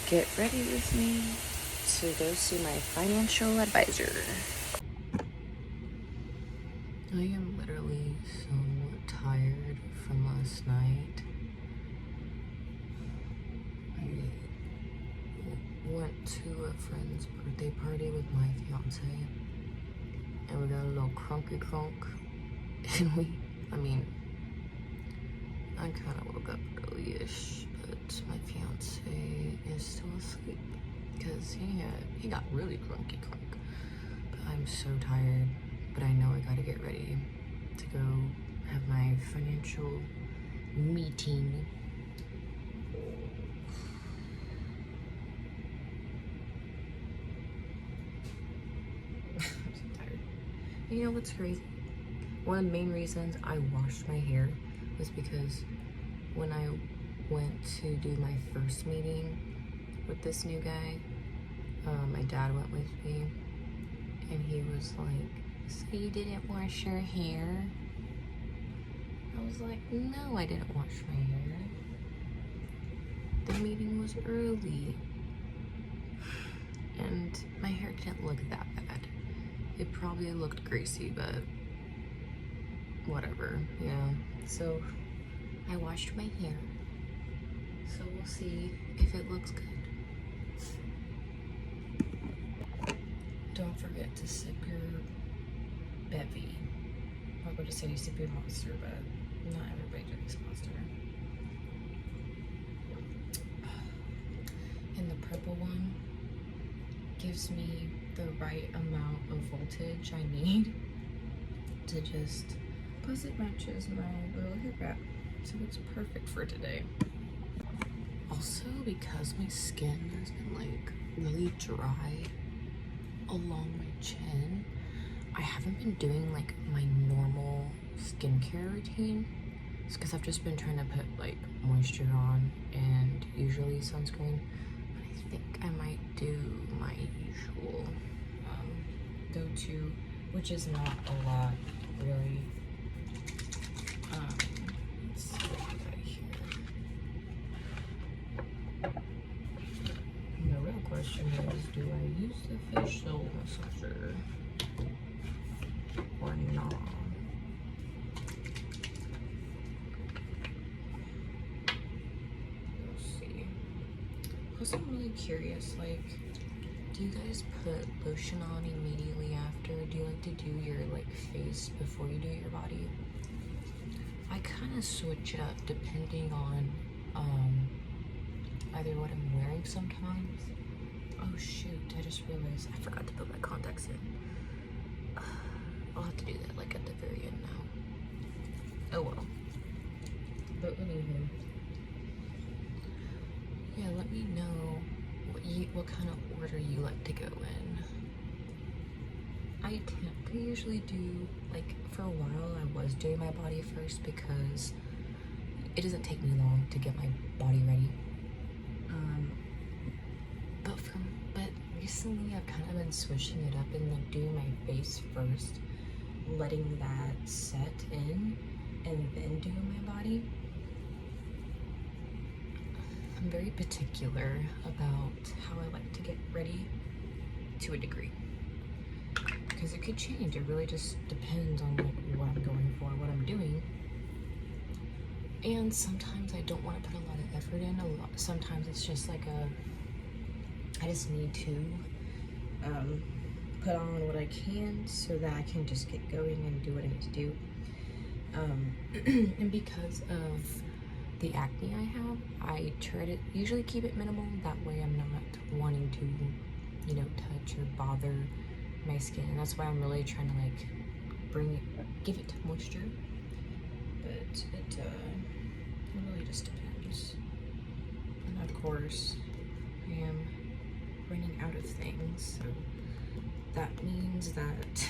Get ready with me to go see my financial advisor. I am literally so tired from last night. I went to a friend's birthday party with my fiance, and we got a little crunky crunk, and I kind of woke up early-ish, but my fiance is still asleep because he got really crunky crunk. But I'm so tired, but I know I gotta get ready to go have my financial meeting. I'm so tired. You know what's crazy? One of the main reasons I washed my hair was because when I went to do my first meeting with this new guy, my dad went with me, and he was like, "So you didn't wash your hair?" I was like, "No, I didn't wash my hair. The meeting was early, and my hair didn't look that bad. It probably looked greasy, but whatever, yeah." So I washed my hair, so we'll see if it looks good. Don't forget to sip your bevy. I was going to say you sip your Monster, but not everybody drinks Monster. And the purple one gives me the right amount of voltage I need to just, plus it matches my little hair wrap, so it's perfect for today. Also, because my skin has been like really dry along my chin, I haven't been doing like my normal skincare routine. It's because I've just been trying to put like moisture on and usually sunscreen. But I think I might do my usual go-to, which is not a lot really. Let's see what we got here. The real question is, do I use the facial massager or not? Let's see. Plus, I'm really curious, like, do you guys put lotion on immediately after? Do you like to do your like face before you do your body? I kind of switch it up depending on either what I'm wearing sometimes. Oh shoot, I just realized I forgot to put my contacts in. I'll have to do that like at the very end now. Oh well. But anywho, yeah, let me know what kind of order you like to go in. I usually do, like, for a while I was doing my body first because it doesn't take me long to get my body ready. But recently I've kind of been switching it up and like doing my face first, letting that set in, and then doing my body. I'm very particular about how I like to get ready to a degree, because it could change. It really just depends on like what I'm going for, what I'm doing. And sometimes I don't want to put a lot of effort in. Sometimes it's just like I just need to put on what I can so that I can just get going and do what I need to do. And because of the acne I have, I try to usually keep it minimal. That way I'm not wanting to, touch or bother my skin. And that's why I'm really trying to like give it moisture. But it really just depends. And of course, I am running out of things, so that means that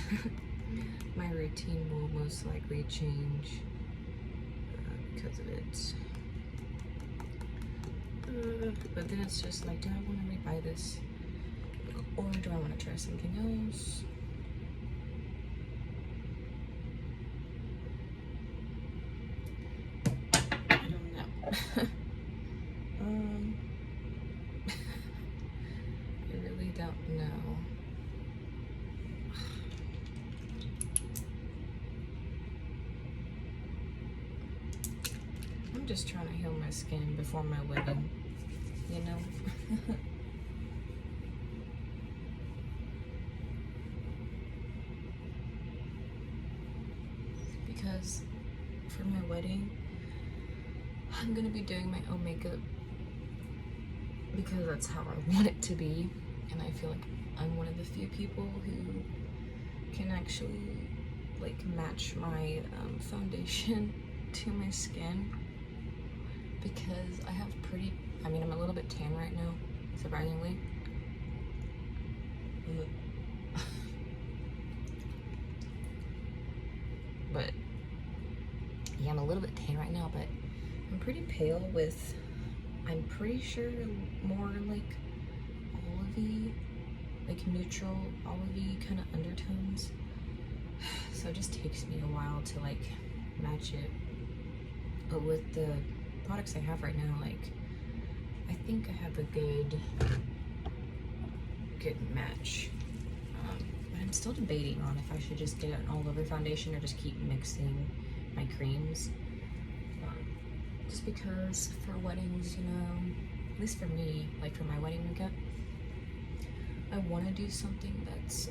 my routine will most likely change because of it. But then it's just like, do I want to rebuy this, or do I want to try something else? I don't know. No. I'm just trying to heal my skin before my wedding, you know? Because for my wedding, I'm gonna be doing my own makeup because that's how I want it to be. And I feel like I'm one of the few people who can actually like match my foundation to my skin, because I have pretty, I mean, I'm a little bit tan right now, surprisingly. But yeah, I'm a little bit tan right now, but I'm pretty pale with, I'm pretty sure, more like olivey, like neutral olivey kind of undertones. So it just takes me a while to like match it. But with the products I have right now, like, I think I have a good match. But I'm still debating on if I should just get an all-over foundation or just keep mixing my creams. Just because for weddings, you know, at least for me, like for my wedding makeup, I want to do something that's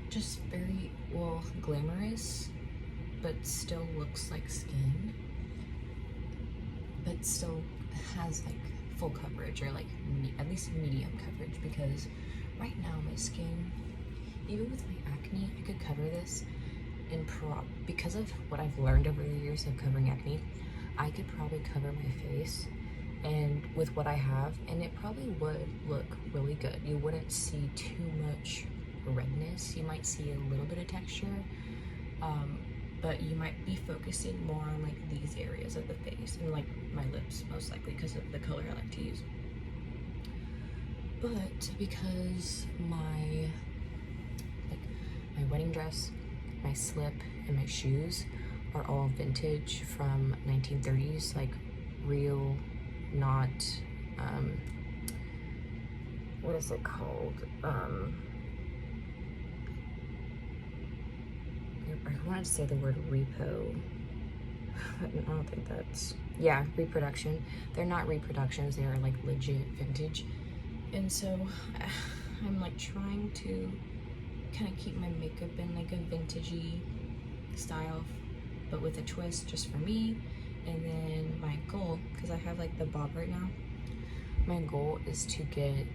just very, well, glamorous, but still looks like skin, but still has like full coverage, or like at least medium coverage, because right now my skin, even with my acne, I could cover this, and because of what I've learned over the years of covering acne, I could probably cover my face and with what I have, and it probably would look really good. You wouldn't see too much redness. You might see a little bit of texture, but you might be focusing more on like these areas of the face and like my lips, most likely because of the color I like to use. But because my wedding dress, my slip, and my shoes are all vintage from 1930s, like real, not what is it called, I wanted to say the word repo, but I don't think that's, yeah, reproduction. They're not reproductions, they are like legit vintage. And so I'm like trying to kind of keep my makeup in like a vintagey style, but with a twist just for me. And then my goal, because I have like the bob right now, my goal is to get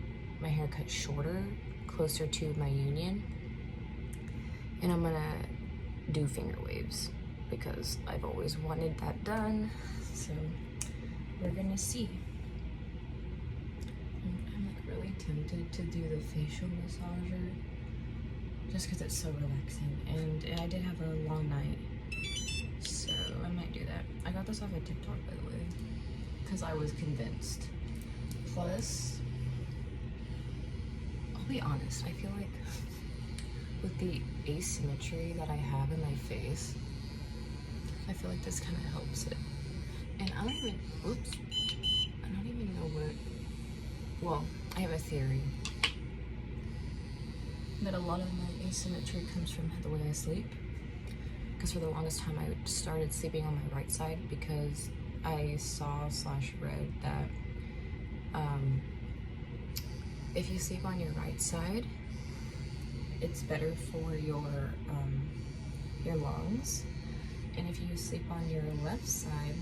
my hair cut shorter, closer to my union, and I'm gonna do finger waves because I've always wanted that done. So we're gonna see. I'm like really tempted to do the facial massager just because it's so relaxing, and I did have a long night, so I might do that. I got this off of TikTok, by the way, because I was convinced. Plus, I'll be honest, I feel like with the asymmetry that I have in my face, I feel like this kind of helps it. And I don't even, oops, I don't even know what, well, I have a theory that a lot of my asymmetry comes from the way I sleep. Because for the longest time I started sleeping on my right side because I saw/read that if you sleep on your right side, it's better for your lungs, and if you sleep on your left side,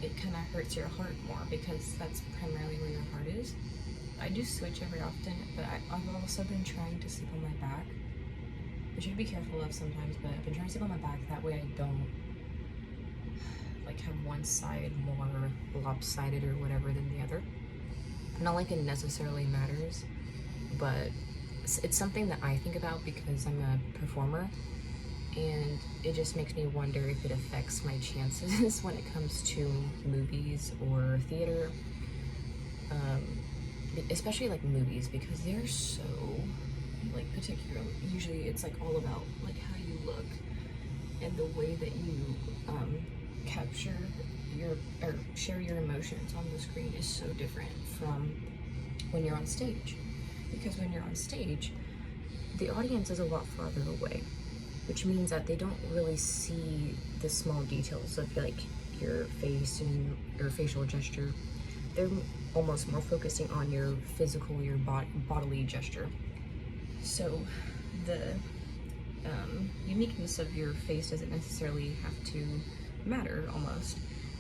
it kind of hurts your heart more because that's primarily where your heart is. I do switch every often, but I've also been trying to sleep on my back, which I'd be careful of sometimes, but I've been trying to sleep on my back, that way I don't like have one side more lopsided or whatever than the other. Not like it necessarily matters, but it's something that I think about because I'm a performer, and it just makes me wonder if it affects my chances when it comes to movies or theater, especially like movies, because they're so like particular. Usually it's like all about like how you look and the way that you capture your or share your emotions on the screen is so different from when you're on stage. Because when you're on stage, the audience is a lot farther away, which means that they don't really see the small details of like your face and your facial gesture. They're almost more focusing on your physical, your bodily gesture. So the uniqueness of your face doesn't necessarily have to matter, almost.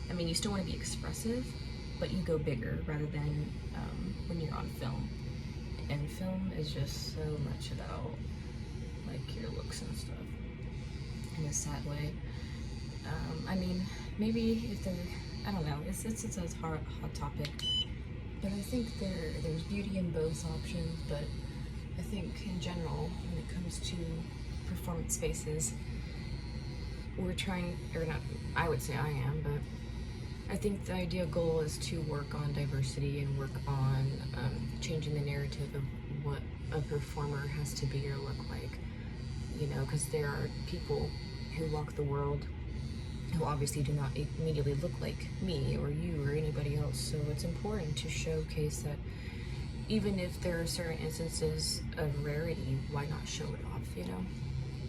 I mean, you still want to be expressive, but you go bigger rather than when you're on film. And film is just so much about like your looks and stuff in a sad way. I mean, maybe if they're, I don't know, it's a hot topic, but I think there's beauty in both options. But I think in general, when it comes to performance spaces, we're trying, or not, I would say I am, but I think the ideal goal is to work on diversity and work on changing the narrative of what a performer has to be or look like, you know, because there are people who walk the world who obviously do not immediately look like me or you or anybody else. So it's important to showcase that even if there are certain instances of rarity, why not show it off, you know?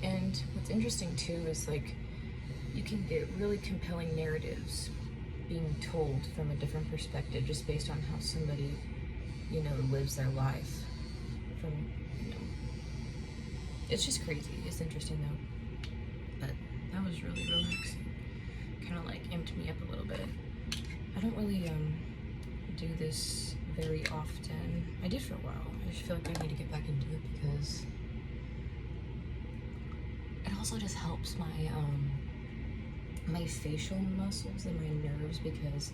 And what's interesting too is like you can get really compelling narratives being told from a different perspective just based on how somebody, you know, lives their life. From, you know, it's just crazy. It's interesting though. But that was really relaxing. Kind of like amped me up a little bit. I don't really do this very often. I did for a while. I just feel like I need to get back into it because it also just helps my my facial muscles and my nerves, because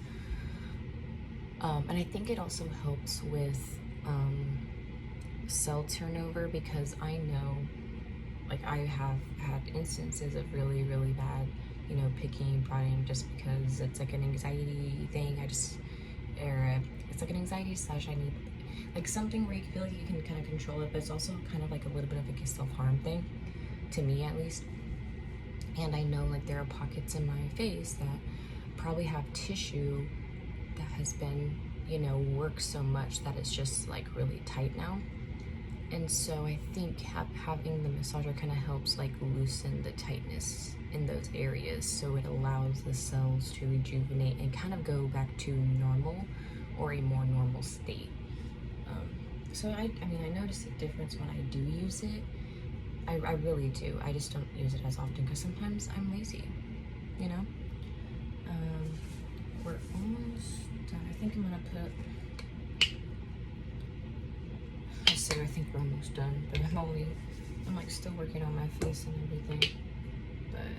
and I think it also helps with cell turnover, because I know, like, I have had instances of really bad, you know, picking and prodding, just because it's like an anxiety thing. It's like an anxiety slash I need like something where you feel like you can kind of control it, but it's also kind of like a little bit of like a self-harm thing, to me at least. And I know like there are pockets in my face that probably have tissue that has been, you know, worked so much that it's just like really tight now. And so I think having the massager kind of helps like loosen the tightness in those areas, so it allows the cells to rejuvenate and kind of go back to normal or a more normal state. So I mean, I notice a difference when I do use it. I really do. I just don't use it as often because sometimes I'm lazy, you know? We're almost done. I think I'm gonna put, I think we're almost done, but I'm like still working on my face and everything, but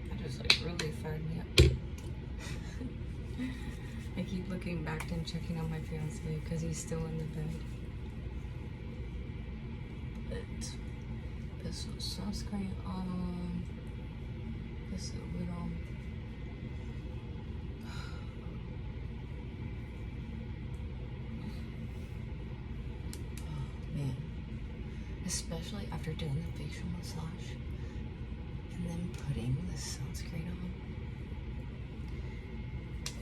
that just like really fired me up. I keep looking back and checking on my fiance because he's still in the bed. But put some sunscreen on. This a little. Oh man, especially after doing the facial massage and then putting the sunscreen on.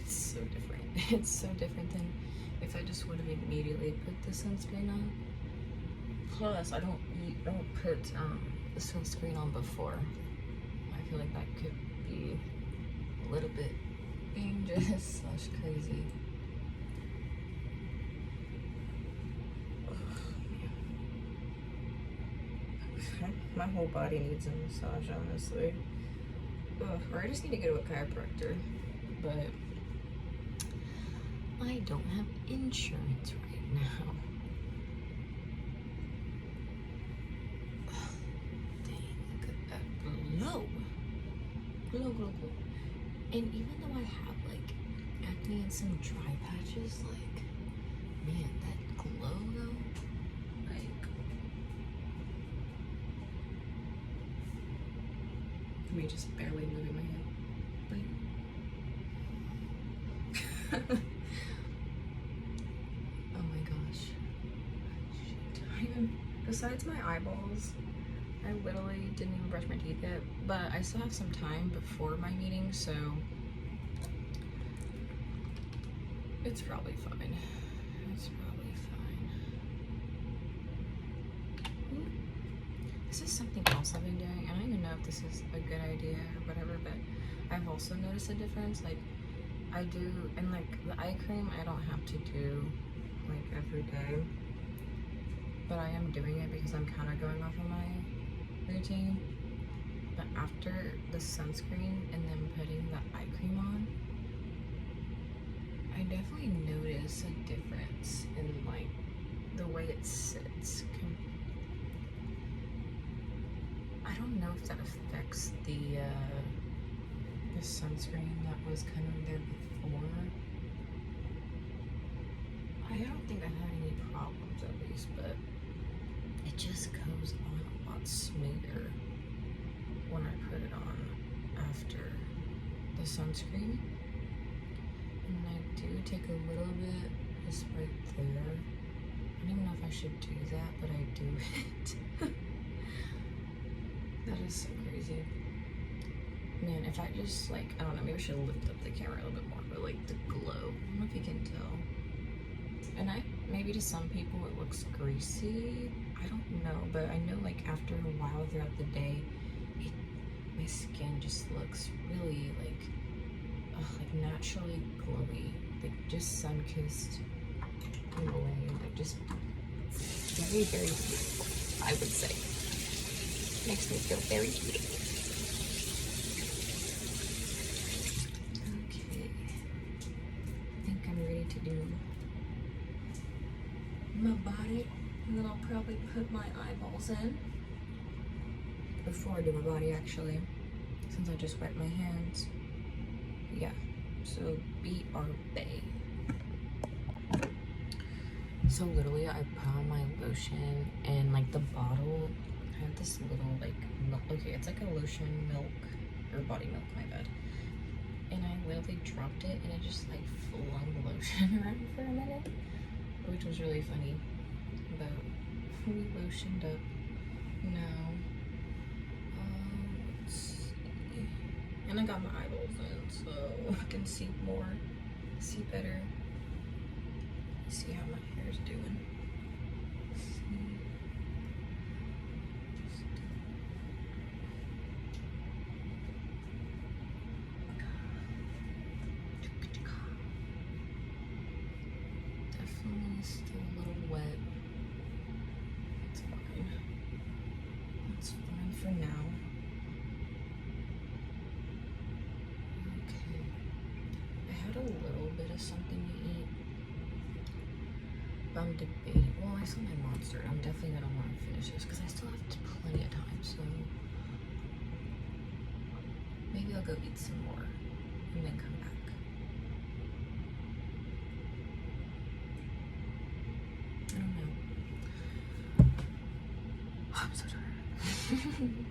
It's so different. It's so different than if I just would have immediately put the sunscreen on. Plus, I don't put the sunscreen on before. I feel like that could be a little bit dangerous slash crazy. My whole body needs a massage, honestly. Or I just need to go to a chiropractor, but I don't have insurance right now. Dang, look at that glow. Glow. And even though I have like acne and some dry patches, like, man, that glow though, like, me just barely moving my head. Like, oh my gosh. Shit. Besides my eyeballs, I literally didn't even brush my teeth yet, but I still have some time before my meeting, so it's probably fine. That's probably fine. This is something else I've been doing. I don't even know if this is a good idea or whatever, but I've also noticed a difference. Like, I do, and like the eye cream, I don't have to do like every day, but I am doing it because I'm kind of going off of my routine. But after the sunscreen and then putting the eye cream on, I definitely notice a difference in like the way it sits. I don't know if that affects the sunscreen that was kind of there before. I don't think I had any problems at least, but it just goes on a lot smoother when I put it on after the sunscreen. And I do take a little bit just right there. I don't even know if I should do that, but I do it. That is so crazy. Man, if I just like, I don't know, maybe I should lift up the camera a little bit more, but like the glow, I don't know if you can tell. And maybe to some people it looks greasy, I don't know, but I know like after a while throughout the day, my skin just looks really like naturally glowy, like just sun-kissed in a way, like just very, very beautiful, I would say. Makes me feel very beautiful. Okay, I think I'm ready to do my body, and then I'll probably put my eyeballs in before I do my body, actually, since I just wiped my hands. Yeah, so BRB. So literally, I put on my lotion, and like the bottle, I have this little like milk. Okay, it's like a lotion milk or body milk, my bad. And I literally dropped it, and it just like flung the lotion around for a minute, which was really funny. But we lotioned up now. Let's see. And I got my eyeballs in, so I can see more, see better. See how my hair is doing. Definitely still a little wet. It's fine. It's fine for now. Okay. I had a little bit of something to eat. I'm debating. Well, I saw my monster. I'm definitely gonna want to finish this because I still have plenty of time. So maybe I'll go eat some more and then come back. I don't know. I'm so tired.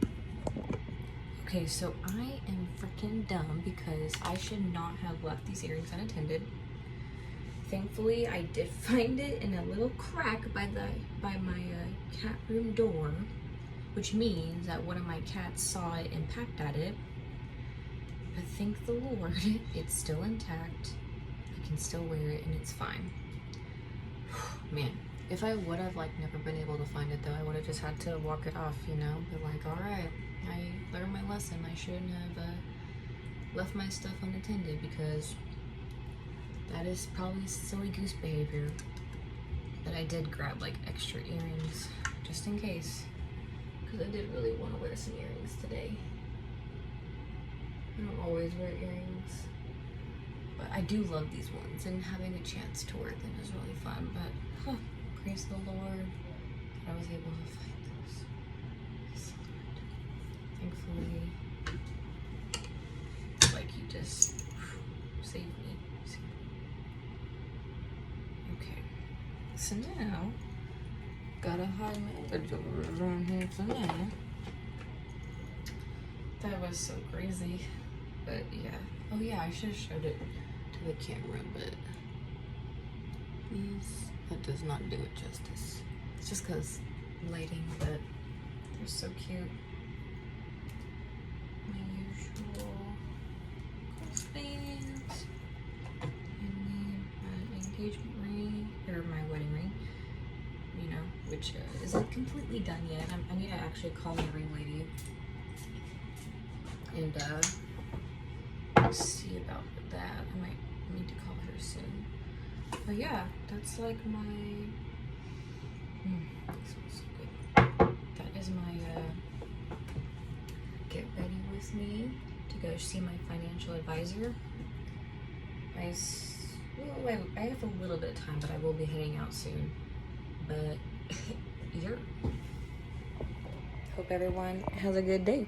Okay, so I am freaking dumb because I should not have left these earrings unattended. Thankfully, I did find it in a little crack by my cat room door, which means that one of my cats saw it and pecked at it. But thank the Lord, it's still intact. I can still wear it and it's fine. Man, if I would have like never been able to find it though, I would have just had to walk it off, you know? But like, all right, I learned my lesson. I shouldn't have left my stuff unattended because that is probably silly goose behavior. But I did grab like extra earrings just in case, because I did really want to wear some earrings today. I don't always wear earrings, but I do love these ones, and having a chance to wear them is really fun. But praise the Lord that I was able to find those. Thankfully, like you just saved me. Okay, so now gotta hide my inventory around here for now. That was so crazy, but yeah. Oh yeah, I should have showed it to the camera, but that does not do it justice. It's just because lighting, but they're so cute. My usual crossbands, and then my engagement ring, or my wedding ring, you know, which isn't completely done yet. I need to actually call my ring lady and see about that. I might need to call her soon. But yeah, that's like my, this smells so good. That is my get ready with me to go see my financial advisor. I have a little bit of time, but I will be heading out soon. But hope everyone has a good day.